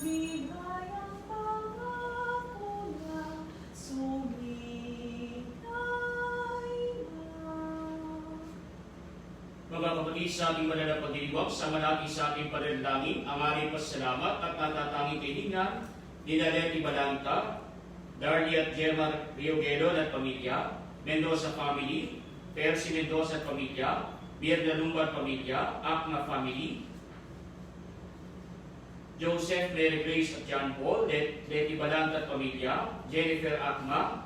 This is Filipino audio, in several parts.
bigay ang pangako niya, sumikay na. Mga kapatid, sa ating banal na pagdiriwang, sama natin sa ating panalangin ang aming pasalamat at natatanging kaibigan ni Nalet Ibalanta, Darly at Gemma Riogelon at pamilya, Mendoza family, Percy Mendoza at pamilya, Bierda Lumbar pamilya, Akna family, Joseph, Mary Grace at John Paul, Leti Balanta at pamilya, Jennifer Akma,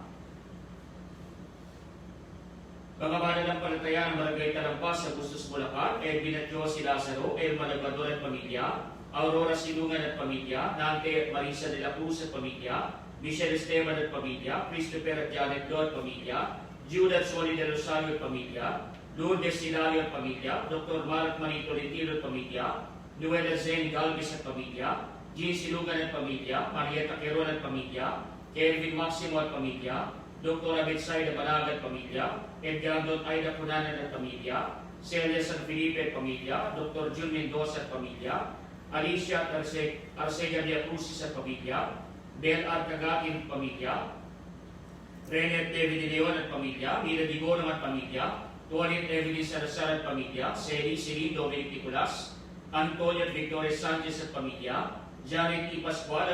mga mananampalataya ng Barangay Talampas sa Bustos, Bulacan, Edwin at Josie Lazaro, Elma Labrador at pamilya, Aurora Silungan at pamilya, Nante at Marisa de la Cruz at pamilya, Michelle Esteban at pamilya, Christopher at Janet Lo at pamilya, Jude at Soli de Rosario at pamilya, Lourdes Hilario at pamilya, Dr. Mark Manito Retiro at pamilya, Noela Zen Galvez at pamilya, Jean Silungan at pamilya, Marieta Queron at pamilya, Kelvin Maximo at pamilya, Dr. Abetsay Balaga at pamilya, Edgar Dot Aida Punanan at pamilya, Celia San Felipe at pamilya, Dr. Jun Mendoza at pamilya, Alicia at Arcega Via Crucis at pamilya, Bel Arcagatin at pamilya, René David de Leon at pamilya, Mira Digonong at pamilya, Tualit Evelyn Salazar at pamilya, Celine Dominic Nicolas, Antonio at Victoria Sanchez at pamilya, Janet E. Pascual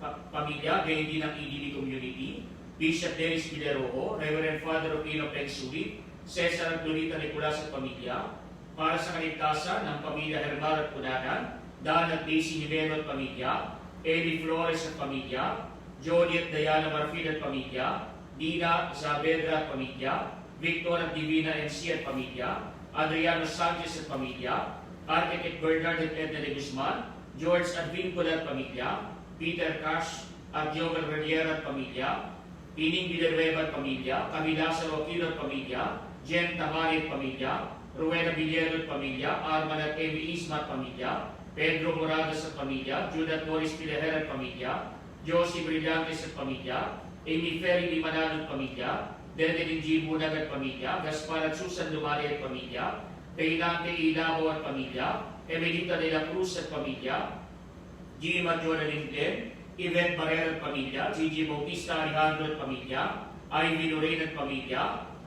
at pamilya, gayon din ng EDB Community, Bishop Dennis Villarojo, Reverend Father Opino Pengsulit, Cesar at Lolita Nicolas at pamilya, para sa kaligtasan ng pamilya Hermar at Punanan, Dan at Daisy Nivelo at pamilya, Eli Flores at pamilya, Jody at Diana Marfil at pamilya, Dina Saavedra at pamilya, Victor at Divina NC at pamilya, Adriano Sanchez at pamilya, Architect Bernard at Edna de Guzman, George at Vincul at pamilya, Peter Cash at Joel Renier at pamilya, Pining Villanueva at pamilya, Camila Sarokilo at pamilya, Jen Tamari at pamilya, Rowena Villero at pamilya, Arman at Amy Isma at pamilya, Pedro Moradas at pamilya, Judat Norris Pilahera at pamilya, Josie Brillantes at pamilya, Amy Ferry Limanalo at pamilya, Dedelin G. Bunag at pamilya, Gaspar at Susan Lumari at pamilya, Reynante Ilabo at pamilya, Emelita de la Cruz at pamilya, G. Majora Linden, Yvette Barrera at pamilya, Gigi Bautista Alejandro at pamilya, Ivy Lorraine at pamilya,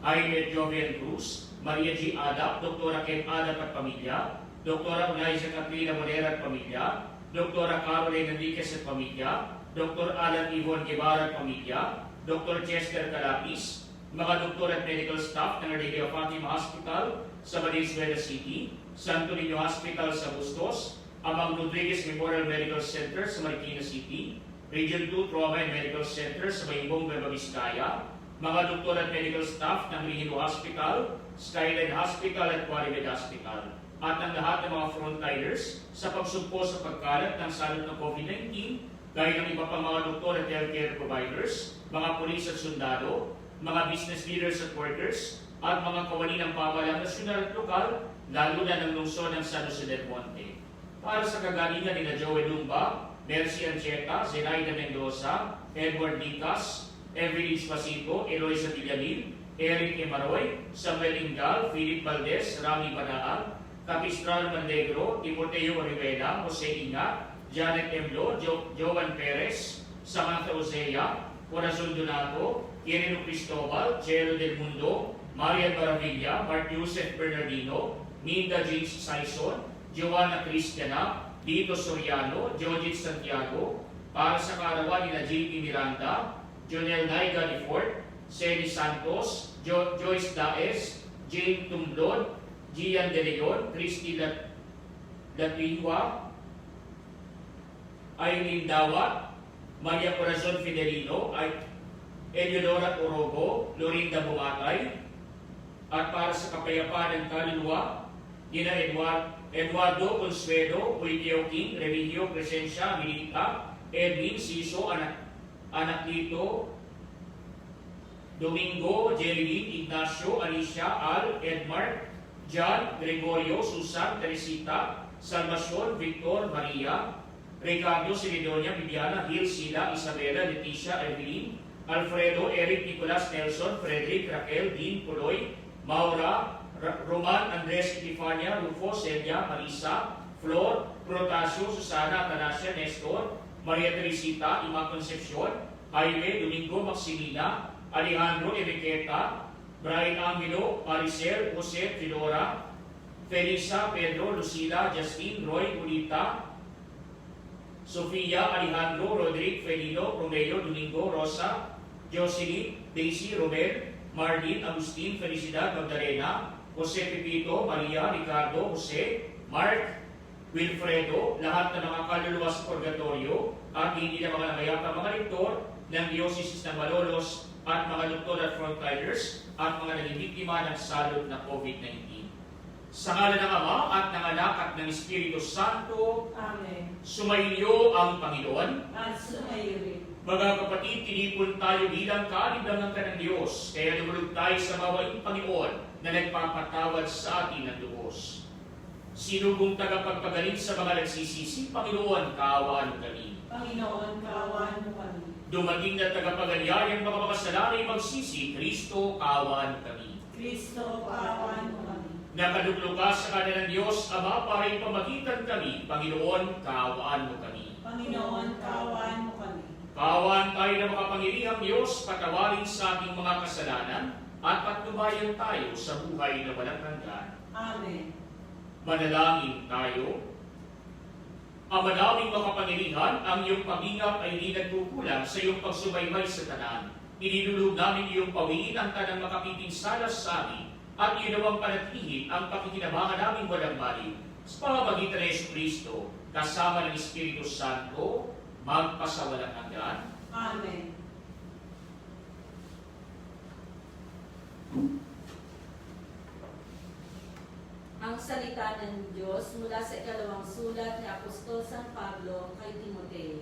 Jaime Jovian Cruz, Maria G. Adap, Dr. Ken Adap at pamilya, Dr. Eliza Catrina Morera at pamilya, Dr. Caroline Enriquez at pamilya, Dr. Alan Ivon Guevara at pamilya, Dr. Chester Calapis, mga doktor at medical staff ng Religio Fatima Hospital sa Valenzuela City, Santo Niño Hospital sa Bustos, Amang Rodriguez Memorial Medical Center sa Marikina City, Region 2 Trauma and Medical Center sa Maybong, Nueva Vizcaya, mga doktor at medical staff ng Regino Hospital, Skyline Hospital at Qualimed Hospital, at ang lahat ng mga frontliners sa pagsugpo sa pagkalat ng salot ng COVID-19, gaya ng iba pang mga doktor at healthcare providers, mga pulis at sundalo, mga business leaders at workers, at mga kawani ng pamahalaan nasyonal at lokal, lalo na ng lungsod ng San Jose del Monte. Para sa kagalingan ni Joey Lumba, Mercy Ancheta, Zenaida Mendoza, Edward Dicas, Evelyn Spasito, Eloisa Villanil, Eric Emaroy, Samuel Ingal, Philip Valdez, Rami Banaan, Capistral Mandegro, Timoteo Rivera, Jose Inga, Janet Emlo, Jovan Perez, Samantha Osea, Corazon Donato, Irene Cristobal, Jero del Mundo, Marian Baravilla, Mark Yusef Bernardino, Minda James Saison, Joanna Cristiana, Dito Soriano, Jojit Santiago, para sa karawan nila JP Miranda, Jonel Naiga de Fort, Celi Santos, Joyce Daes, Jane Tumblon, Gian De Leon, Christy Latwihua, Aileen Dawat, Maria Corazon Fidelino, Eleonora Orogo, Lorinda Bumatay, at para sa kapayapaan ng kaluluwa, nina Eduardo Consuelo, Wilio King, Remigio Crescencia, Milita, Edwin Siso, Anaclito, Domingo, Jerilyn, Ignacio, Alicia, Al, Edmar, John, Gregorio, Susan, Teresita, Salvacion, Victor, Maria, Ricardo, Silidonia, Viviana, Gil, Sila, Isabela, Leticia, Evelyn, Alfredo, Eric, Nicolas, Nelson, Frederick, Raquel, Dean, Puloy, Maura, Roman, Andres, Epifania, Rufo, Celia, Marisa, Flor, Protasio, Susana, Tanasia, Nestor, Maria Teresita, Ima Concepcion, Jaime, Domingo, Maximina, Alejandro, Enriqueta, Brian Angelo, Maricel, Jose, Fedora, Felisa, Pedro, Lucila, Justin, Roy, Julita, Sofia, Alejandro, Rodrigue, Felino, Romeo, Domingo, Rosa, Jocelyn, Daisy, Romel, Marlene, Agustin, Felicidad, Magdalena, Jose Pepito, Maria, Ricardo, Jose, Mark, Wilfredo, lahat ng mga kaluluwa sa purgatorio at hindi na mga namayapa mga rektor ng Diocese ng Malolos at mga doktor at frontliners at mga naging biktima ng salot na COVID-19. Sa ngalan ng Ama at ng Anak at ng Espiritu Santo, Amen. sumainyo ang Panginoon. At sumayo rin. Mga kapatid, tinipon tayo bilang kalibangan ka ng Diyos, kaya lumulog tayo sa mawaing Panginoon na nagpapatawad sa atin ng lubos. Sinubong tagapagpagaling sa mga nagsisisi, Panginoon, kaawaan mo kami. Panginoon, kaawaan mo kami. Dumating na tagapaganyayang mga makasalalay magsisi, Kristo, kaawaan mo kami. Kristo, kaawaan mo kami. Nakaduglo ka sa kanan ng Diyos, Ama, para ipamagitan kami, Panginoon, kaawaan mo kami. Panginoon, kaawaan mo kami. Kaawaan tayo ng makapangyarihang Diyos, patawarin sa ating mga kasalanan, at patnubayan tayo sa buhay na walang hanggan. Amen. Manalangin tayo. Ama naming makapangyarihan, ang iyong pamingap ay hindi nagkukulang sa iyong pagsubaybay sa tanan. Inilulog namin iyong pawiin ang tanang makapipinsala sa amin, at iyon nawang panatilihin ang pakikinabangan naming walang baliw. Sa pamamagitan ng Yesu Kristo, kasama ng Espiritu Santo, magpasawalang hanggan. Amen. Ang salita ng Diyos mula sa ikalawang sulat ni Apostol San Pablo kay Timoteo.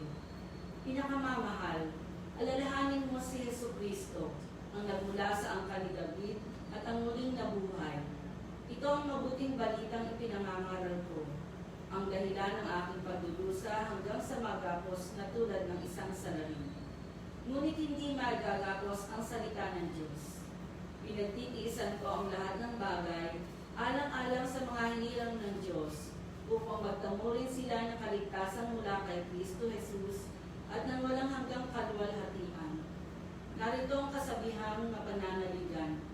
Pinakamamahal, alalahanin mo si Yesu Kristo, ang nagmula sa angkan ni David at ang muling nabuhay. Ito ang mabuting balitang ipinangangaral ko, ang dahilan ng aking pagdudusa hanggang sa magapos na tulad ng isang salarin. Ngunit hindi magagapos ang salita ng Diyos. Pinagtitiisan ko ang lahat ng bagay alang-alang sa mga hinilang ng Diyos, upang magtamo rin sila ng kaligtasan mula kay Kristo Jesus at ng walang hanggang kaluwalhatian. Narito ang kasabihang mapananaligan.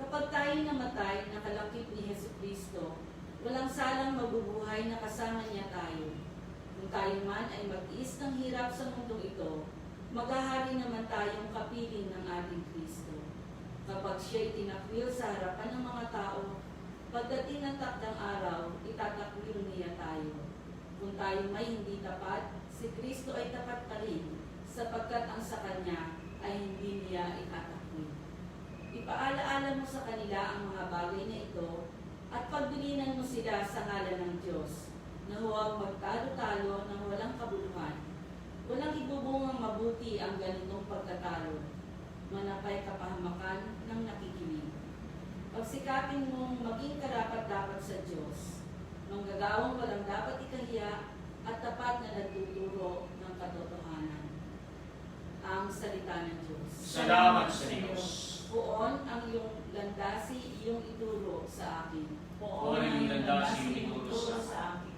Kapag tayo namatay, nakalakip ni Hesus Kristo, walang salang mabubuhay na kasama niya tayo. Kung tayo man ay mag-iis ng hirap sa mundong ito, maghahari naman tayong kapiling ng ating Kristo. Kapag siya'y tinakwil sa harapan ng mga tao, pagdating ng takdang araw, itatakwil niya tayo. Kung tayo may hindi tapat, si Kristo ay tapat pa rin, sapagkat ang sa Kanya ay hindi niya itatakwil. Ipaalaala mo sa kanila ang mga bagay na ito, at pagbilinan mo sila sa ngalan ng Diyos, na huwag magtalo-talo ng walang kabuluhan. Walang ibubungang mabuti ang ganitong pagkatalo, manapay kapahamakan ng nakikinig. Pagsikapin mong maging karapat-dapat sa Diyos, manggagawang walang dapat ikahiya at tapat na nagtuturo ng katotohanan. Ang salita ng Diyos. Salamat sa Diyos. Poon ang iyong landasi, iyong ituro sa akin. Poon ang iyong landasi ituro sa akin.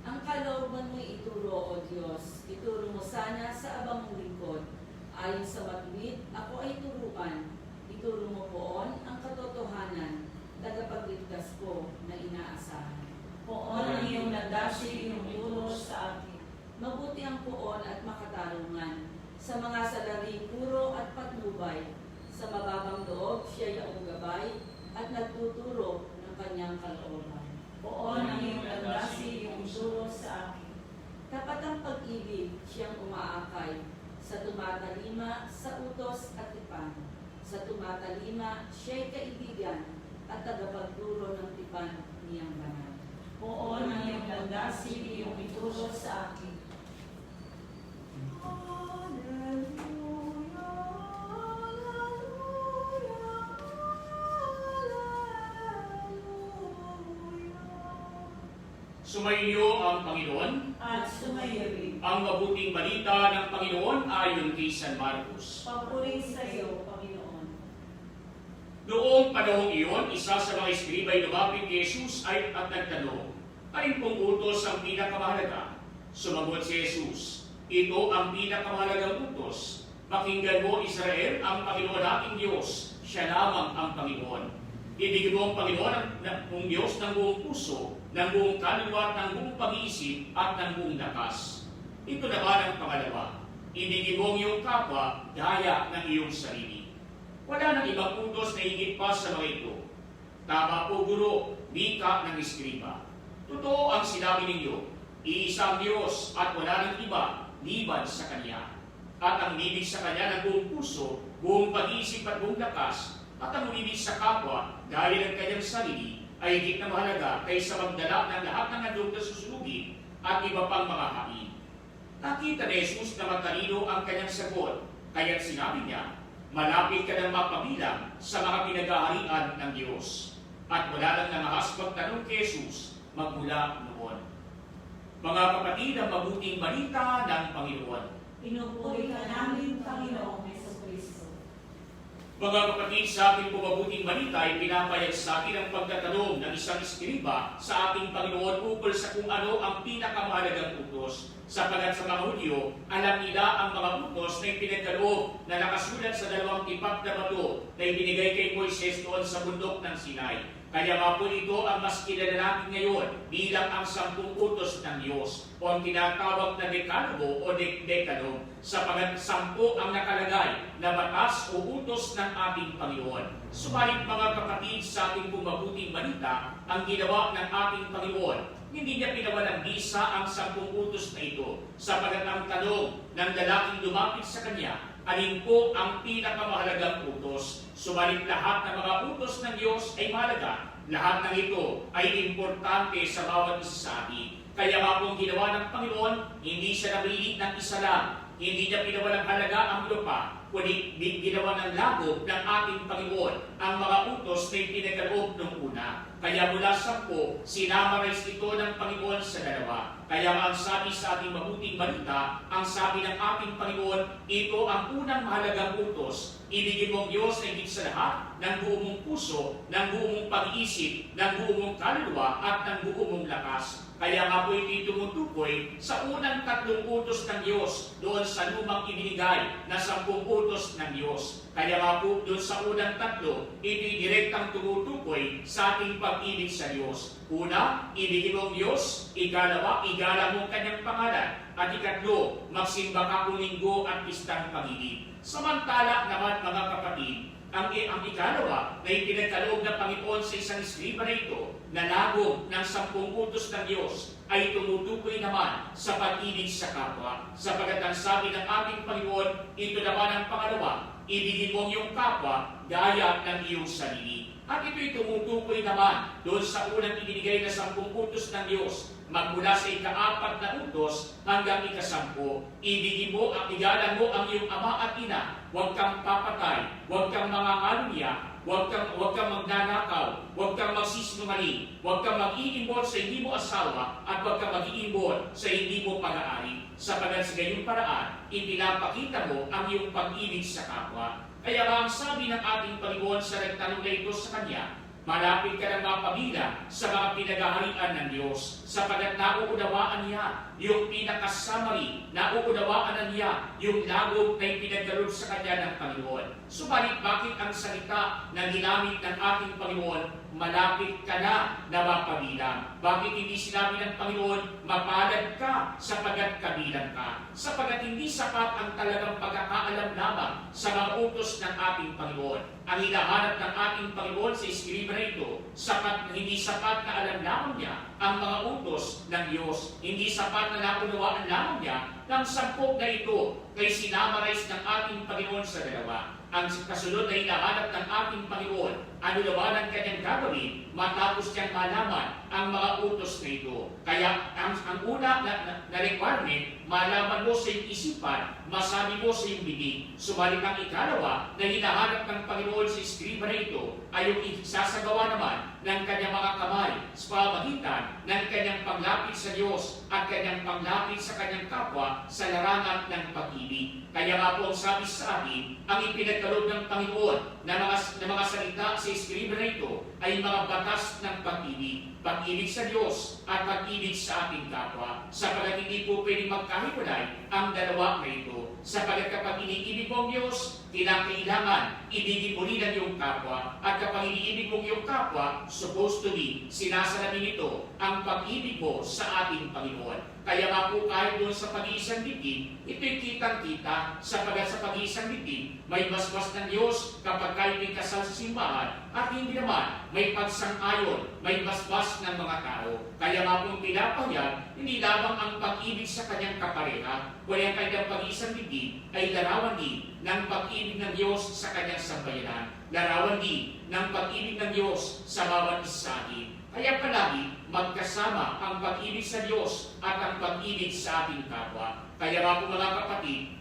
Ang kalooban mo'y ituro, O Diyos. Ituro mo sana sa abang mong lingkod. Ayon sa matuwid, ako ay turuan. Ituro mo poon ang katotohanan, tagapagligtas ko na inaasahan. Poon ang iyong landasi iyong ituro sa akin. Mabuti ang poon at makatarungan. Sa mga salari puro at patnubay. Sa mababang loob, siya'y ang gabay at nagtuturo ng kanyang kalooban. Poon ang iyong landasi iyong ituro sa akin. Tapat ang pag-ibig, siyang umaakay. Sa tumatalima, sa utos at tipan. Sa tumatalima, siya'y kaibigan at tagapagturo ng tipan niyang banal. Poon ang iyong landasi iyong ituro sa akin. Sumainyo ang Panginoon. At sumayo rin. Ang mabuting balita ng Panginoon ayon kay San Marcos. Papuri sa iyo, Panginoon. Noong panahong iyon, isa sa mga eskriba'y lumapit kay Jesus at nagtanong, Alin pong utos ang pinakamahalaga? Sumagot si Jesus, ito ang pinakamahalagang utos. Pakinggan mo, Israel, ang Panginoon nating Diyos. Siya lamang ang Panginoon. Ibigin mo ang Panginoon ng Diyos ng buong puso, ng buong kaluluwa, ng buong pag-iisip, at ng buong lakas. Ito naman ang pangalawa. Ibigin mo ang iyong kapwa gaya ng iyong sarili. Wala nang ibang utos na higit pa sa mga ito. Tama po, Guro, wika ng Eskriba. Totoo ang sinabi ninyo, iisang Diyos at wala nang iba liban sa Kanya. At ang ibig sa Kanya ng buong puso, buong pag-iisip at buong lakas, at ang ibig sa kapwa dahil ang kanyang sarili ay higit na mahalaga kaysa magdala ng lahat ng handog na susunugin at iba pang mga hain. Nakita ni Jesus na matalino ang kanyang sagot, kaya't sinabi niya, malapit ka ng mapabilang sa mga pinag-aarian ng Diyos. At wala lang nangahas magtanong kay Jesus magmula noon. Mga kapatid, ang mabuting balita ng Panginoon. Pinupuri ka namin, Panginoong Jesucristo. Mga kapatid, sa ating mabuting balita ay pinapayag sa atin ang pagtatanong ng isang eskriba sa ating Panginoon ukol sa kung ano ang pinakamahalagang utos. Sapagat sa mga Hudyo, alam nila ang mga utos na ipinagkaloob na nakasulat sa 2 tipak na bato na ibinigay kay Moises doon sa bundok ng Sinai. Kaya nga po ito ang mas kilala natin ngayon bilang ang 10 utos ng Diyos o ang tinatawag na Dekalogo o Decalogue, sapagat 10 ang nakalagay na batas o utos ng ating Panginoon. Subalit mga kapatid, sa ating mabuting balita, ang ginawa ng ating Panginoon, hindi niya pinawalang bisa ang 10 utos na ito, sapagat ang tanong ng lalaking lumapit sa kanya, alin po ang pinakamahalagang utos? Subalit lahat ng mga utos ng Diyos ay mahalaga. Lahat ng ito ay importante sa bawat isa sa atin. Kaya nga pong ginawa ng Panginoon, hindi siya namili ng isa lang. Hindi niya pinawalang halaga ang lupa, kundi ginawa ng lago ng ating Panginoon ang mga utos na ipinagkaloob nung una. Kaya mula 10, sinamarize ito ng Panginoon sa 2. Kaya ang sabi sa ating mabuting balita, ang sabi ng ating Panginoon, ito ang unang mahalagang utos. Ibigin mong Diyos na higit sa lahat ng buong mong puso, ng buong mong pag-iisip, ng buong mong kaluluwa at ng buong mong lakas. Kaya nga po ito tumutukoy sa unang 3 utos ng Diyos doon sa lumang ibinigay na 10 utos ng Diyos. Kaya nga po doon sa unang 3, ito'y direktang tumutukoy sa ating pag-ibig sa Diyos. Una, ibigin mong Diyos. Ikalawa, igalang mong kanyang pangalan. At ikatlo, magsimba ka kung linggo at pistang pag-ibig. Samantala naman mga kapatid, ang ikalawa na ipinagkaloob ng Panginoon sa isang eskriba na ito, na lago ng 10 utos ng Diyos, ay tumutukoy naman sa pag-ibig sa kapwa. Sapagat ang sabi ng ating Panginoon, ito naman ang pangalawa, ibigin mo ang iyong kapwa gaya ng iyong sarili. At ito'y tumutukoy naman doon sa unang ibinigay na 10 utos ng Diyos, magmula sa ika-4 na utos hanggang ika-10. Ibigin mo at igalang mo ang iyong ama at ina. Huwag kang papatay, huwag kang mangangalunya, huwag kang magnanakaw, huwag kang magsisinungaling, huwag kang mag-iimbon sa hindi mo asawa, at huwag kang mag-iimbon sa hindi mo pag-aari. Sapagat sa gayong paraan, ipinapakita mo ang iyong pag-ibig sa kapwa. Kaya ang sabi ng ating Panginoon sa nagtanong na ito sa Kanya, malapit ka ng mapabilang sa mga pinag-aharian ng Diyos, sapagat nauunawaan niya yung pinakasamari, nauunawaan niya yung lagom na ipinagkaloob sa Kanya ng Panginoon. Subalit bakit ang salita na ginamit ng ating Panginoon, malapit ka na mapabilang? Bakit hindi sinabi ng Panginoon, mapalad ka sapagat kabilang ka? Sapagat hindi sapat ang talagang pagkakaalam lamang sa mga utos ng ating Panginoon. Ang hinahanap ng ating Panginoon sa eskriba na ito, hindi sapat na alam lamang niya ang mga utos ng Diyos. Hindi sapat na naunawaan lamang niya ng 10 na ito, kay sinamarize ng ating Panginoon sa 2. Ang kasunod na hinahanap ng ating Panginoon, ano naman ang kanyang gagawin matapos niyang malaman ang mga utos na ito. Kaya ang una na requirement, malaman mo sa iyong isipan, masabi mo sa iyong bibig. Subalit ang ikalawa na hinahanap ng Panginoon sa eskriba na ito ay yung isasagawa naman ng kanyang mga kamay sa pamamagitan ng kanyang panglapit sa Diyos at kanyang panglapit sa kanyang kapwa sa larangan ng pag-ibig. Kaya nga po ang sabi sa atin, ang ipinagkaloob ng Panginoon na mga salita sa Eskribra na ito ay mga batas ng pag-ibig. Pag-ibig sa Diyos at pag-ibig sa ating kapwa. Sapagkat hindi po pwedeng magkahiwalay ang dalawa na ito. Sapagkat kapag iniibig mo ang Diyos, kailangan ibigin mo rin ang iyong kapwa. At kapag iniibig mo ang iyong kapwa, supposed to be, sinasalamin ito ang pag-ibig mo sa ating Panginoon. Kaya nga po kahit doon sa pag-iisang dibdib, ito'y kitang-kita sapagkat sa pag-iisang dibdib, may basbas ng Diyos kapag kayo may kasal sa simbahan at hindi naman may pagsang-ayon, may basbas ng mga tao. Kaya nga po pinapahayag, hindi lamang ang pag-ibig sa kanyang kapareha, kundi ang kanyang pag-iisang dibdib ay larawan din ng pag-ibig ng Diyos sa kanyang sambayanan. Larawan din ng pag-ibig ng Diyos sa bawat isa sa atin. Kaya palagi magkasama ang pag-ibig sa Diyos at ang pag-ibig sa ating kapwa. Kaya nga po mga kapatid,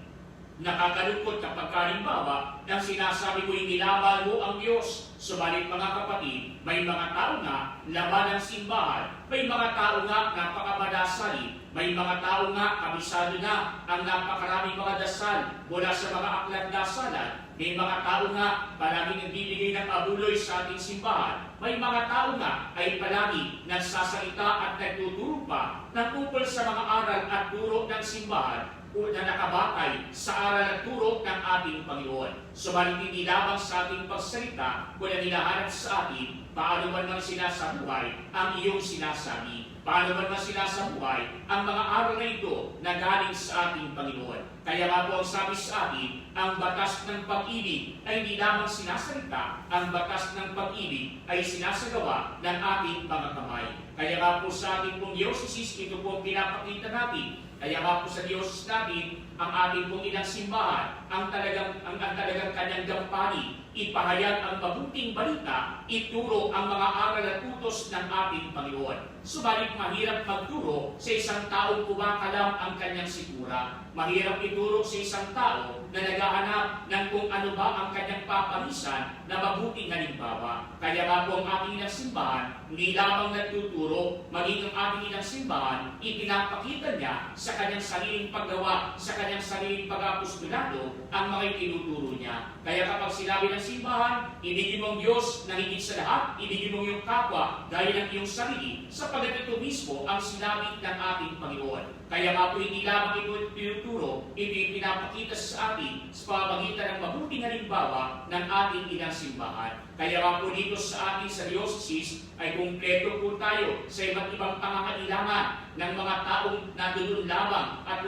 nakakalungkot kapag halimbawa nang sinasabi ko inilaban mo ang Diyos. Subalit mga kapatid, may mga tao na laban ng simbahan, may mga tao nga napakamadasali, may mga tao nga kabisado na ang napakaraming mga dasal mula sa mga aklat dasalan. May mga tao nga palagi nagbibigay ng abuloy sa ating simbahan. May mga tao nga ay palagi nagsasalita at nagtuturo pa na tungkol sa mga aral at turo ng simbahan na nakabatay sa aral at turo ng ating Panginoon. Subalit hindi lamang sa ating pagsalita, kundi hinahanap sa atin paano man ang sinasabuhay ang iyong sinasabi. Paano man sinasabuhay ang mga aral na ito na galing sa ating Panginoon. Kaya nga po ang sabi sa atin, ang batas ng pag-ibig ay hindi lamang sinasalita, ang batas ng pag-ibig ay sinasagawa ng ating mga kamay. Kaya nga po sa ating pong diocese, ito po ang pinapakita natin. Kaya nga po sa diocese natin, ang ating pong inang simbahan, ang talagang kanyang gampani, ipahayag ang mabuting balita, ituro ang mga aral at utos ng ating Panginoon. Subalit mahirap magturo sa isang taong kumakalam ang kanyang sikura. Mahirap ituro sa isang tao na naghahanap ng kung ano ba ang kanyang papalisan na mabuting halimbawa. Kaya nga po ang ating inang simbahan, hindi lamang nagtuturo, maging ang ating inang simbahan, ipinapakita niya sa kanyang sariling paggawa, sa kanyang sariling pag-apostolado, ang mga itinuturo niya. Kaya kapag sinabi ng simbahan, ibigin mong Diyos na higit sa lahat, ibigin mong iyong kapwa dahil ang iyong sarili, sapagkat ito mismo ang sinabi ng ating Panginoon. Kaya nga po hindi lamang ito tinuturo, ito pinapakita sa atin sa pamamagitan ng mabuting halimbawa ng ating inang simbahan. Kaya nga po dito sa ating sa diocese ay kumpleto po tayo sa iba't ibang pangangailangan ng mga taong nandoon lamang at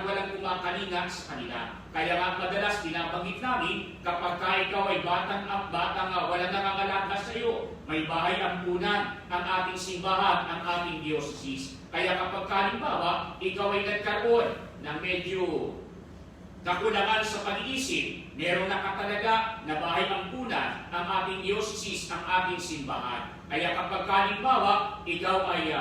walang kumakalinga sa kanila. Kaya nga madalas binabanggit namin, kapag ikaw ay batang walang nangangalaga sa iyo, may bahay ampunan ang ating simbahan, ang ating diocese. Kaya kapag halimbawa, ikaw ay nagkaroon ng medyo kakulangan sa pag-iisip, meron na katalaga na bahay ampunan ang ating diocese, ang ating simbahan. Kaya kapag halimbawa, ikaw ay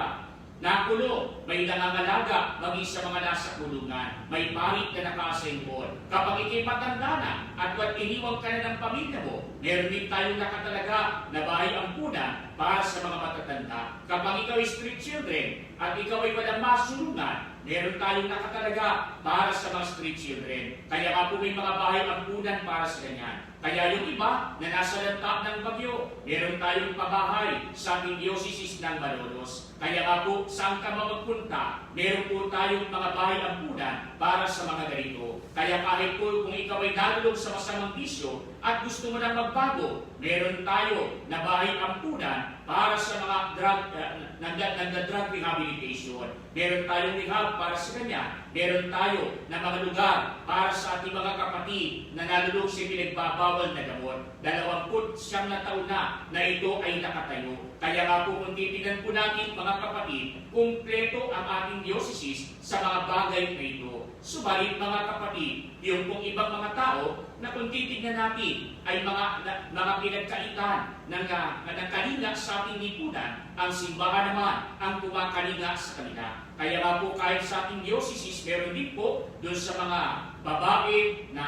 nakulong, may nangangalaga maging sa mga nasa kulungan, may parit na naka-assemble. Kapag ikay matanda na at iniwang ka na ng pamilya mo, meron din tayong nakatalaga na bahay ampunan para sa mga matatanda. Kapag ikaw ay street children at ikaw ay walang masulungan, meron tayong nakatalaga para sa mga street children. Kaya nga po may mga bahay ampunan para sa ganyan. Kaya yung iba na nasa lantap ng bagyo, meron tayong pabahay sa ating diocese ng Malolos. Kaya nga po, saan ka magpunta, meron po tayong mga bahay ampunan para sa mga ganito. Kaya kahit po kung ikaw ay nalulog sa masamang bisyo at gusto mo na magbago, meron tayo na bahay ampunan para sa mga drug rehabilitation. Meron tayong rehab para sa kanya. Meron tayo na mga lugar para sa ating mga kapatid na nalulog sa pinagbabawal na gamot. 29 na taon na ito ay nakatayo. Kaya nga po kung titignan po natin mga kapatid, kumpleto ang ating diocese sa mga bagay na ito. Subalit mga kapatid, yung pong ibang mga tao na kung titignan natin ay mga pinagkaitan ng kalinga sa ating lipunan, ang simbahan naman ang kumakalinga sa kanila. Kaya nga po kahit sa ating diocese, meron din po doon sa mga babae na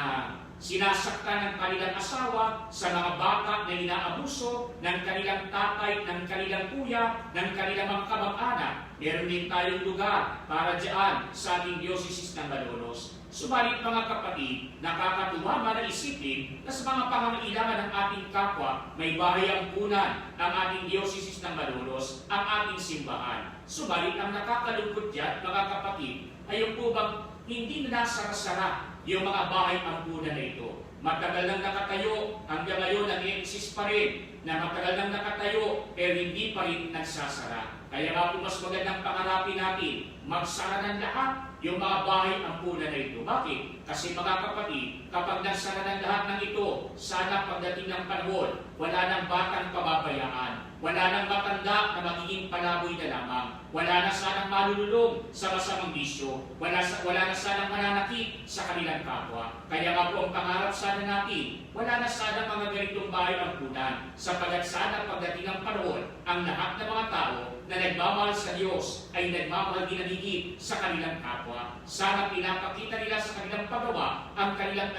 sinasaktan ng kanilang asawa, sa mga bata na inaabuso ng kanilang tatay, ng kanilang kuya, ng kanilang mga kamag-anak. Meron din tayong lugar para diyan sa ating Diocese ng Malolos. Subalit mga kapatid, nakakatuwa man isipin na sa mga pangangailangan ng ating kapwa, may bahay ampunan ang ating Diocese ng Malolos, ang ating simbahan. Subalit ang nakakalungkot diyan, mga kapatid, ay yung po bang hindi na nasara-sara yung mga bahay ampunan na ito. Matagal nang nakatayo, hanggang ngayon nag-i-exist pa rin, na matagal nang nakatayo, pero hindi pa rin nagsasara. Kaya nga po mas magandang pangarapin natin, magsara ng lahat yung mga bahay ampunan na ito. Bakit? Kasi mga kapatid, kapag nagsara ng lahat ng ito, sana pagdating ng panahon, wala nang batang pababayaan, wala nang matanda na magiging palaboy na lamang, wala na sanang malululong sa masamang bisyo, wala na sanang mananakit sa kanilang kapwa. Kaya nga po ang pangarap sana natin, wala na sana mga ganitong bahay ampunan, sapagat sana pagdating ng panahon, ang lahat ng mga tao na nagmamahal sa Diyos ay nagmamahal din ng higit sa kanilang kapwa. Sana pinapakita nila sa kanilang paggawa ang kanilang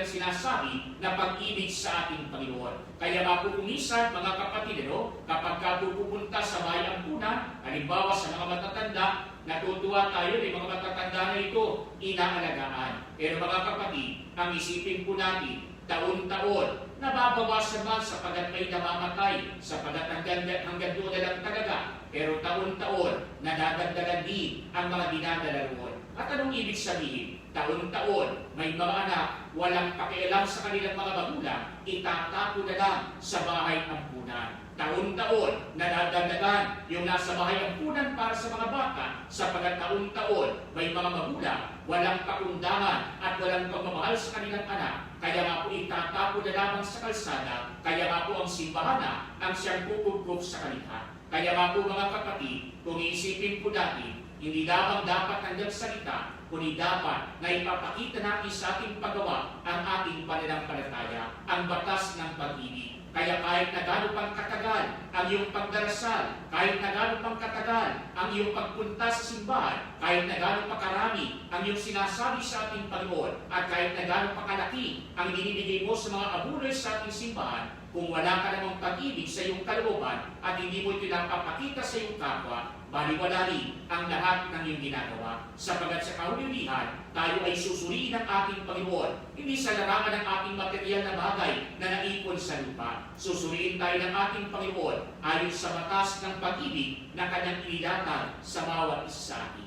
sinasabi na pag-ibig sa ating Panginoon. Kaya nga po kumisan, mga kapatid, kapag ka pupunta sa bahay ampunan, halimbawa sa mga matatanda, natutuwa tayo ng mga matatanda na ito, inaalagaan. Pero mga kapatid, ang isipin po natin, taon-taon, nababawasan man sapagat may namamatay, sapagat hanggang doon na lang talaga. Pero taon-taon, nadadagdagan din ang mga dinadala roon. At anong ibig sabihin? Taon-taon, may mga anak, walang pakialam sa kanilang mga magulang, itatapo na lang sa bahay ampunan. Taon-taon, nadadagdagan yung nasa bahay ampunan para sa mga bata, sapagat taon-taon, may mga magulang, walang pakundangan at walang pagmamahal sa kanilang anak. Kaya nga po itatapo na lamang sa kalsada, kaya nga po ang simbahan ang siyang kukukup sa kanila. Kaya nga po mga kapatid, kung iisipin po natin, hindi lamang dapat hanggang salita, kundi dapat na ipapakita natin sa ating paggawa ang ating pananampalataya, ang batas ng pag-ibig. Kaya kahit na gano'n pang katagal ang iyong pagdarasal, kahit na gano'n pang katagal ang iyong pagpunta sa simbahan, kahit na gano'n pa karami ang iyong sinasabi sa ating Panginoon, at kahit na gano'n pa kalaki ang binibigay mo sa mga abuloy sa ating simbahan, kung wala ka namang pag-ibig sa iyong kalooban at hindi mo ito napapakita sa iyong kapwa, baliwala rin ang lahat ng iyong ginagawa. Sapagat sa kahulihan, tayo ay susuriin ng ating Panginoon, hindi sa larangan ng ating material na bagay na naipon sa lupa. Susuriin tayo ng ating Panginoon ayon sa batas ng pag-ibig na kanyang inilatag sa bawat isa sa atin.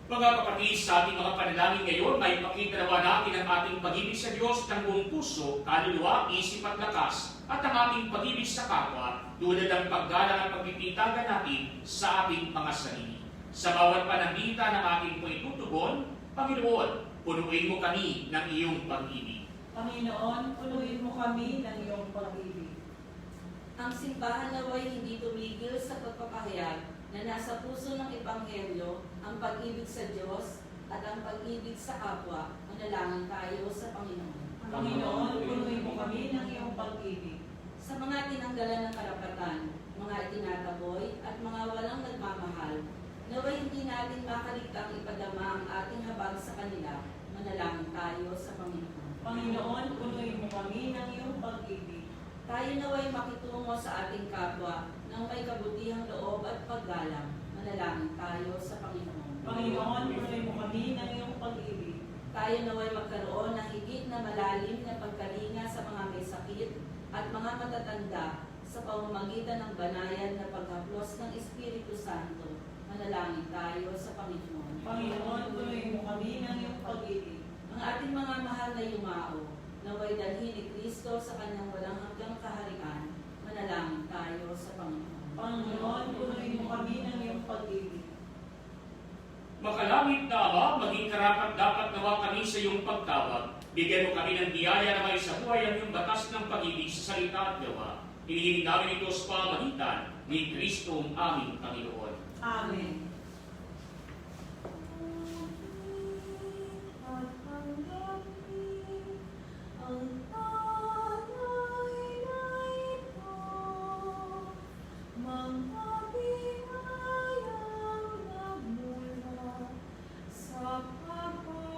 Mga kapatid, sa ating mga panalangin ngayon, may ipakita nawa natin ang ating pag-ibig sa Diyos ng buong puso, kaluluwa, isip at lakas, at ang ating pag-ibig sa kapwa, tulad ng paggalang at pagpipitagan natin sa ating mga sarili. Sa bawat pananalita ng ating po itutugon, Panginoon, punuin mo kami ng iyong pag-ibig. Panginoon, punuin mo kami ng iyong pag-ibig. Ang simbahan naway hindi tumigil sa pagpapahayag na nasa puso ng Ebanghelyo ang pag-ibig sa Diyos at ang pag-ibig sa kapwa. Manalangin tayo sa Panginoon. Panginoon, punuin mo kami ng iyong pag-ibig. Sa mga tinanggalan ng karapatan, mga itinataboy at mga walang nagmamahal, naway hindi natin makaligtang ipadama ang ating habag sa kanila. Manalangin tayo sa Panginoon. Panginoon, punuin mo kami ng iyong pag-ibig. Tayo naway makitungo sa ating kapwa ng may kabutihang loob at paggalang. Manalangin tayo sa Panginoon. Panginoon, punuin mo kami ng iyong pag-ibig. Tayo naway magkaroon ng higit na malalim na pagkalinga sa mga may sakit at mga matatanda sa pamamagitan ng banayan na paghaplos ng Espiritu Santo. Manalangin tayo sa Panginoon. Panginoon, punuin mo kami ng iyong pag-ibig. Ang ating mga mahal na yumao, naway dalhin ni Kristo sa kanyang walang hanggang kaharian. Manalangin tayo sa Panginoon. Panginoon, punuin mo kami ng iyong pag-ibig. Makalangit na Ama, maging karapat dapat nawa kami sa iyong pagtawag. Bigyan mo kami ng biyaya na may sa buhay ang iyong batas ng pag-ibig sa salita at gawa. Hinihiling namin ito sa pamamagitan ni Kristo ang aming Panginoon. Amen. Sa pagpapalagay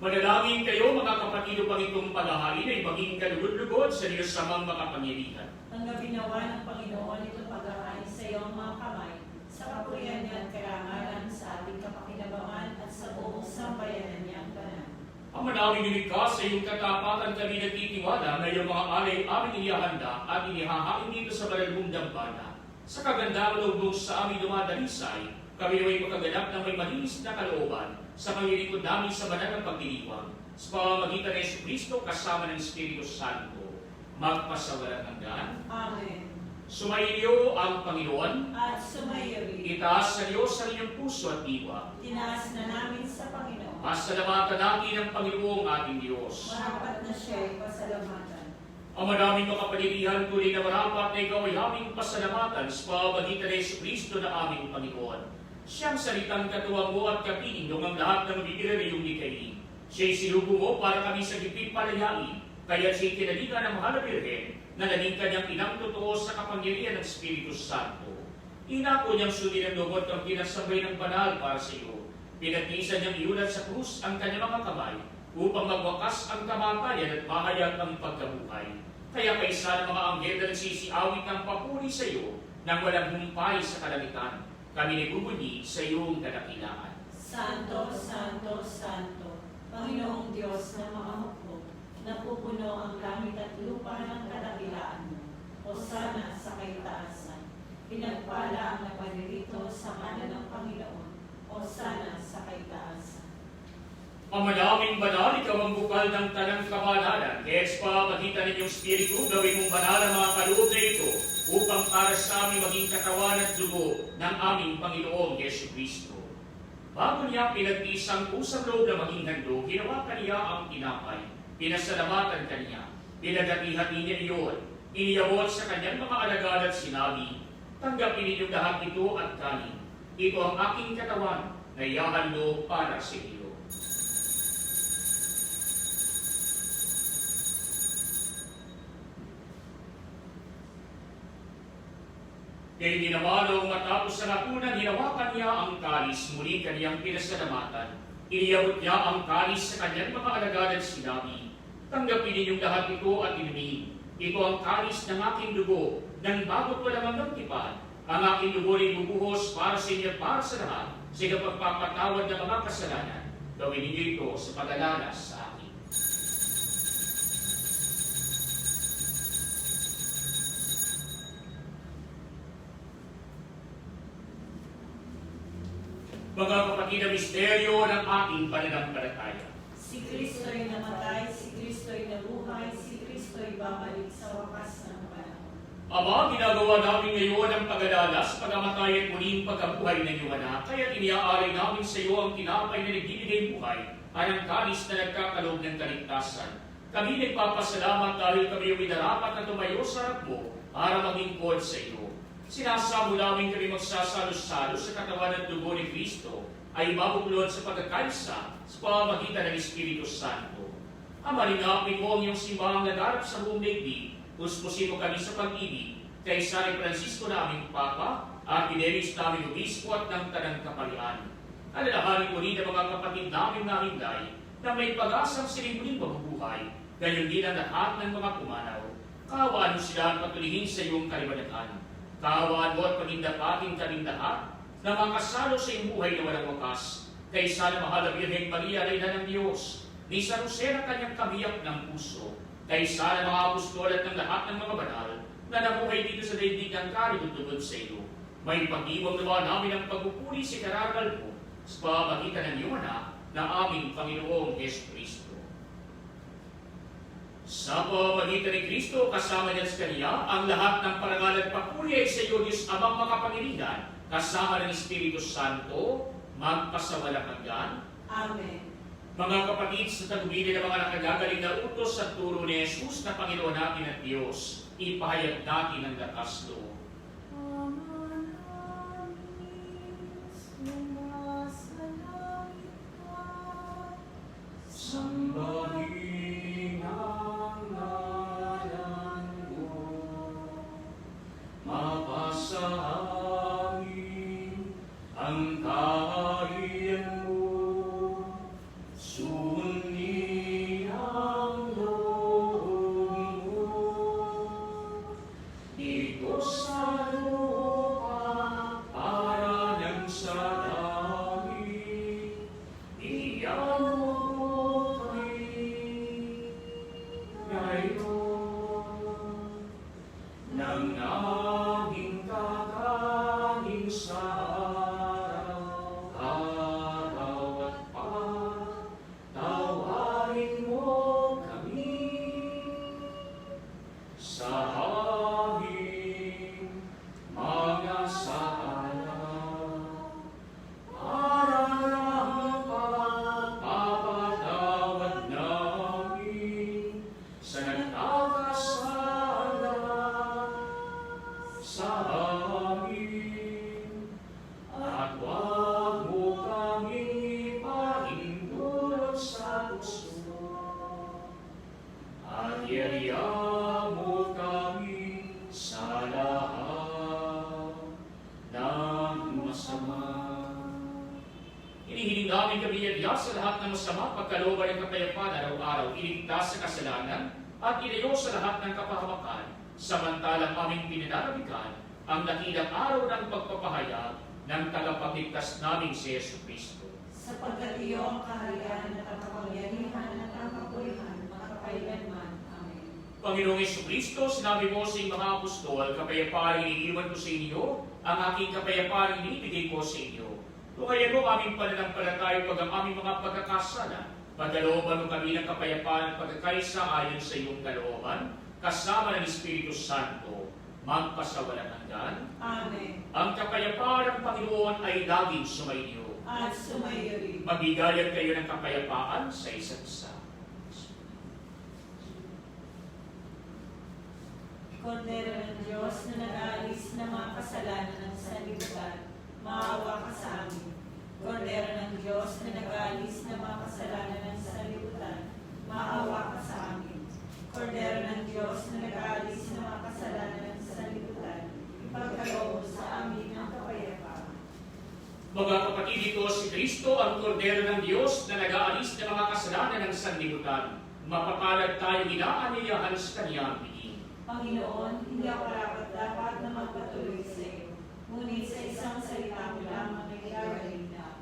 Manalangin kayo mga kapatid upang itong paghahain ay maging kalugod-lugod sa Diyos samang makapangyarihan. Tanggapin nawa ng Panginoon itong paghahain sa iyong mga kamay, sa kapurihan niya at karangalan sa ating kapakinabangan at sa buong sambayanan niyang banal. Ang manawing nilikha sa iyong katapatan kami nagtitiwala na iyong mga alay aming inihahanda at inihahain dito sa banal mong dambana. Sa kagandaang loob sa aming dumadalisay, kami ay makaganap ng may malinis na kalooban sa pangilikod namin sa banal ng pagdiriwang, sa pamamagitan ng Jesucristo kasama ng Espiritu Santo, magpasawalang hanggan. Amen. Sumainyo ang Panginoon, At sumayo rin. itaas sa Diyos sa inyong puso at diwa. Tinaas na namin sa Panginoon. Pasalamatan natin ang Panginoong ating Diyos. Marapat na siya ay pasalamatan. Ang maraming makapanirihan tunay na marapat na ikaw ay aming pasalamatan sa pamamagitan ng Jesucristo na aming Panginoon. Siyang salitang katuwang mo at kapiling nung ang lahat ng bibira na iyong likhain. Siya'y sinubo mo para kami sa gipit palayain, kaya siya'y kinalikan ng mahal na Birhen na naging kanyang inang totoo sa kapangyarihan ng Espiritu Santo. Inako niyang sundin ang lubot ang pinasabay ng banal para sa iyo. Pinagtiisan niyang iulat sa krus ang kanyang mga kamay upang magwakas ang kamatayan at mahayag ang pagkabuhay. Kaya kaisa ng mga anghel na nagsisiawit ng papuri sa iyo nang walang humpay sa kalangitan. Kami nagbubunyi sa iyong kadakilaan. Santo, Santo, Santo, Panginoong Diyos ng mga hukbo, napupuno ang langit at lupa ng kadakilaan mo. Hosana sa kaitaasan. Pinagpala ang naparirito sa ngalan ng Panginoon. Hosana sa kaitaasan. Pamadaming banal, ikaw ang bukal ng tanang kamalanan. Kaya sa pamagitan ng iyong Espiritu, gawin mong banal ang mga kaloob na ito upang para sa aming maging katawan at dugo ng aming Panginoong Jesucristo. Bago niya pinagtiis ang pusang loob na maging handog, ginawa kaniya ang tinapay. Pinasalamatan kaniya. Pinagati-hati niya iyon. Iniyabot sa kanyang mga alagad at sinabi, tanggapin ninyong lahat ito at kanin. Ito ang aking katawan na ihahandog para sa iyo. Kaya ginawa noong matapos sa hapunan, hinawakan niya ang kalis, muli kaniyang pinasalamatan. Iniyabot niya ang kalis sa kanyang mga alagad at sinabi, tanggapin ninyong lahat ito at inumin. Ito ang kalis ng aking dugo, ng bagot walang hanggang tipan. Ang aking dugo ay bubuhos para sa inyo at para sa lahat, sa pagpapatawad ng mga kasalanan. Gawin ninyo ito sa pag-alala sa akin. Mga kapatid na misteryo ng ating pananampalataya. Si Kristo'y namatay, si Kristo'y nabuhay, si Kristo'y babalik sa wakas ng panahon. Ama, ginagawa namin ngayon ang pag-alala sa pagamatay at muling pagkabuhay ng iyong anak, kaya iniaalay namin sa iyo ang tinapay na nagbibigay buhay at ang kalis na nagkakaloob ng kaligtasan. Kami nagpapasalamat dahil kami yung minarapat na tumayo sa harap mo para maging kod sa iyo. Sinasamo namin kami magsasalos-salos sa katawan at dugo ni Kristo ay mabuklod sa pagkakaisa sa pamamagitan ng Espiritu Santo. Ama, rinapin mo ang iyong simbahang nagarap sa buong daigdig. Puspusin mo kami sa pag-ibig kay San Francisco naming Papa at Fidelis naming Obispo at ng Tanang Kapalian. Alalahanin mo rin ang mga kapatid namin na hinday na may pag-asang siling muling mabubuhay, gayon din ang lahat ng mga pumanaw. Kaawaan mo sila at patuloyin sa iyong kaliwanagan. Kaawaan mo at pagindapatin kaming lahat na makasalo sa iyong buhay na walang wakas. Kay Sana Mahal na Birheng Maria, Reyna ng Diyos, ni San Jose na kanyang kabiyak ng puso, kay Sana mga apostol at ng lahat ng mga banal na nabuhay dito sa daigdig ng karigod-tugod sa iyo. May pag-iwang naman namin ang pagpupuri sa karagal mo sa pamagitan ng iyong anak na aming Panginoong Jesucristo. Sa pamamagitan ni Kristo, kasama niya sa Kanya, ang lahat ng parangal at papuri ay sa iyo, Diyos Amang makapangyarihan, kasama ng Espiritu Santo, magpasawalang hanggan. Amen. Mga kapatid, sa tagubilin ng mga nakagagaling na utos at turo ni Jesus na Panginoon natin at Diyos, ipahayag natin ang lakas loob. Sambahin ang ngalan mo, mapasahangin ang kaharian mo, sundin Hayaan mo kami ngayon nang aming kakanin sa araw at patawarin mo kami sa aming mga sala para mapapatawad namin sa nagkakasala sa amin. At huwag mo kaming ipahintulot sa puso at yariya mo kami sa lahat ng masama. Hinihiling namin kami yariya sa lahat ng masama, pagkalooban ng kapayapaan araw-araw, iligtas sa kasalanan at ilayo sa lahat ng kapahamakan, samantalang aming pinananabikan ang dakilang araw ng pagpapahayag ng tagapagligtas naming si Jesucristo. Sapagkat iyo ang kaharian at ang kapangyarihan at ang kapulihan, makapailanman. Amen. Panginoong Jesucristo, sinabi mo sa iyong mga apostol, kapayapaan iniiwan ko sa inyo, ang aking kapayapaan inibigay ko sa inyo. Tuhayan mo aming pananampalataya pag ang aming mga pagkakasala. Pagkalooban mo kami ng kapayapaan at pagkakaisa ayon sa iyong kalooban, kasama ng Espiritu Santo, magpasawalang hanggan. Amen. Ang kapayapaan ng Panginoon ay laging sumainyo. At sumayo rin. Mabigayan kayo ng kapayapaan sa isa't isa. Kordero ng Diyos na nag-aalis ng mga kasalanan ng sanlibutan, maawa ka sa amin. Kordero ng Diyos na nag-aalis ng mga kasalanan ng sanlibutan, maawa ka sa amin. Kordero ng Diyos na nag-aalis ng mga kasalanan ng sanlibutan, ipagkaloob sa amin ang kapayapaan. Mga kapatid, ito si Kristo, ang Kordero ng Diyos na nag-aalis ng mga kasalanan ng sanlibutan. Mapapalad tayo inaanyayahan sa Kanyang piging. Panginoon, hindi ako dapat na magpatuloy sa iyo, ngunit sa isang salita mo lamang ay gagaling na.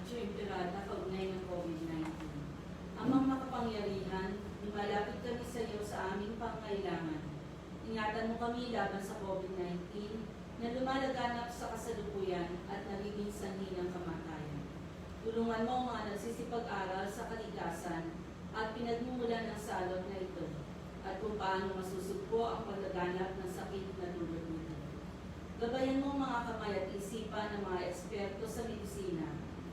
Tirada kaugnay ng COVID-19. Amang makapangyarihan, lumalapit kami sa iyo sa aming pangailangan. Ingatan mo kami laban sa COVID-19 na lumalaganap sa kasalukuyan at nagiging sanhi ng kamatayan. Tulungan mo ang mga nagsisipag-aral sa kalikasan at pinagmumulan ng salot na ito at kung paano masusugpo ang paglaganap ng sakit na dulot nito. Gabayan mo ang mga kamay at isipan ng mga eksperto sa medisina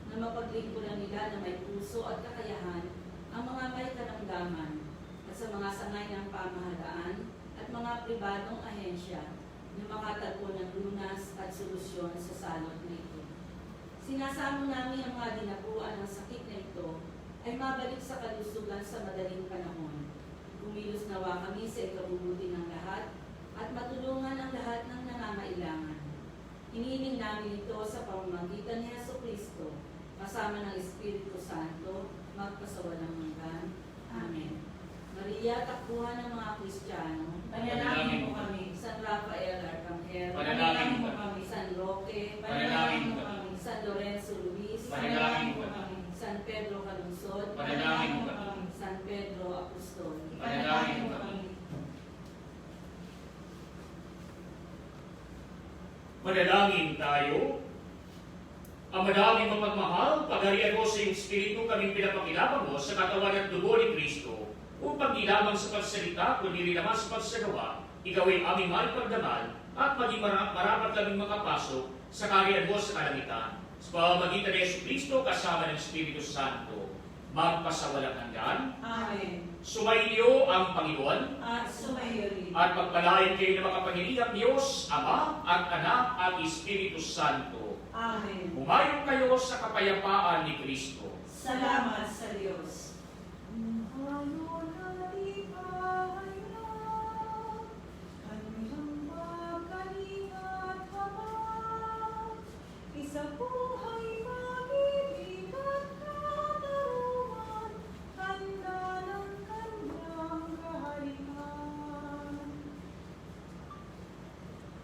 na mapaglingkuran nila na may puso at kakayahan ang mga may karamdaman at sa mga sangay ng pamahalaan at mga pribadong ahensya na makatagpo ng lunas at solusyon sa salot na ito. Sinasamo namin ang mga dinapuan ng sakit na ito ay mabalik sa kalusugan sa madaling panahon. Kumilos nawa kami sa ikabubuti ng lahat at matulungan ang lahat ng nangangailangan. Hinihiling namin ito sa pamamagitan ni Jesucristo, kasama ng Espiritu Santo, magpasawalang hanggan. Amen. Maria, takbuhan ng mga Kristiyano, Panalangin mo kami. San Rafael Arcangel, Panalangin mo kami. kami. San Roque, Panalangin mo kami. kami. San Lorenzo Luis, Panalangin mo kami. kami. San Pedro Calungsod, Panalangin mo kami. kami. San Pedro Apostol. Panalangin mo kami. kami. Manalangin tayo. Ang madaming mapagmahal, pagharian mo sa iyong Espiritu kaming pinapakilabang mo sa katawan at dugo ni Kristo, upang di lamang sa pagsalita, kundi rin naman sa pagsagawa, ikaw ay aming maipagdamal at maging marapat kaming makapasok sa kaharian mo sa kalangitan. Sa pamamagitan ni Yesu Kristo kasama ng Espiritu Santo, magpasawalang hanggan. Amen. Sumainyo ang Panginoon At sumayo rin. at pagpalain kayo ng makapangyarihang Diyos, Ama at Anak at Espiritu Santo. Amen. Humayo kayo sa kapayapaan ni Kristo. Salamat sa Diyos. Isa buhay